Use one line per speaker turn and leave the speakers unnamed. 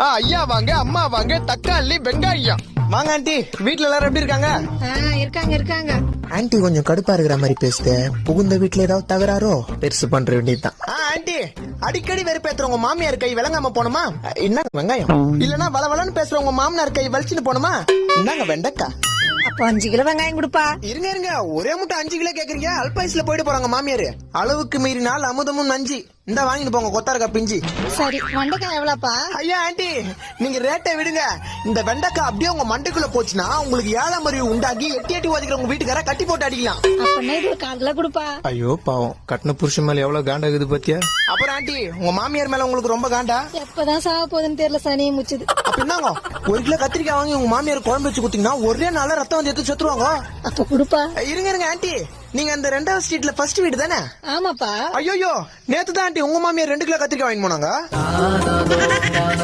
ஐயா வாங்க, அம்மா வாங்க, தக்காளி வெங்காயம் வாங்க. ஆண்டி வீட்டுல எல்லாரும் எப்படி இருக்காங்க?
இருக்காங்க.
ஆண்டி கொஞ்சம் கடுப்பா இருக்கிற மாதிரி பேசுத. புகுந்த வீட்டுல ஏதாவது தகராறோ பெருசு பண்ற வேண்டியதுதான். ஆண்டி அடிக்கடி வெறுப்பேத்துறவங்க மாமியார் கை விளங்காம போனோமா? என்ன வெங்காயம் இல்லன்னா வளவளன்னு பேசுறவங்க மாமனார் கை வலிச்சுன்னு போனோமா? என்னங்க வெண்டக்கா.
அப்ப 5 கிலோ வெங்காயம் கொடுப்பா.
இருங்க ஒரே முட்டை 5 கிலோ கேக்குறீங்க? அல்பாயுஸ்ல போயிட்டு போறாங்க மாமியாரு. அளவுக்கு மீறினால் அமுதமும் நஞ்சு. இந்த வாங்கிட்டு போங்க கொத்தாரக்கா பிஞ்சி.
சரி, வெண்டைக்காய் எவ்வளவுப்பா?
ஐயா ஆண்டி நீங்க ரேட்டை விடுங்க. இந்த வெண்டைக்காய் அப்படியே உங்க மண்டைக்குள்ள போச்சுன்னா உங்களுக்கு 7ஆம் அறிவு உண்டாகி எட்டி ஓதிக்கிற உங்க வீட்டுக்கார கட்டி போட்டு அடிக்கலாம்.
அப்ப இது 1/4 கிலோ கொடுப்பா.
ஐயோ பாவம், கட்டின புருஷன் மேல எவ்வளவு காண்டா இருக்குது பாத்தியா? அப்புறம் ஆண்டி உங்க மாமியார் மேல உங்களுக்கு ரொம்ப காண்டா?
எப்பதான் சாக போகுதுன்னு தெரியல, சனியை முச்சுது.
அப்படின்னாங்க 1 கிலோ கத்திரிக்காய் வாங்கி உங்க மாமியார் குழம்பு வச்சு குத்தீங்கன்னா ஒரே நாள ரத்தம் வந்து எடுத்து செத்துருவாங்க.
அப்ப கொடுப்பா.
இருங்க ஆண்டி, நீங்க அந்த 2வது ஸ்ட்ரீட்ல ஃபர்ஸ்ட் வீடு தானே?
ஆமாப்பா.
ஐயோ நேத்து தான் ஆண்டி உங்க மாமியார் 2 கிலோ கத்திரிக்காய் வாங்கி போனாங்க.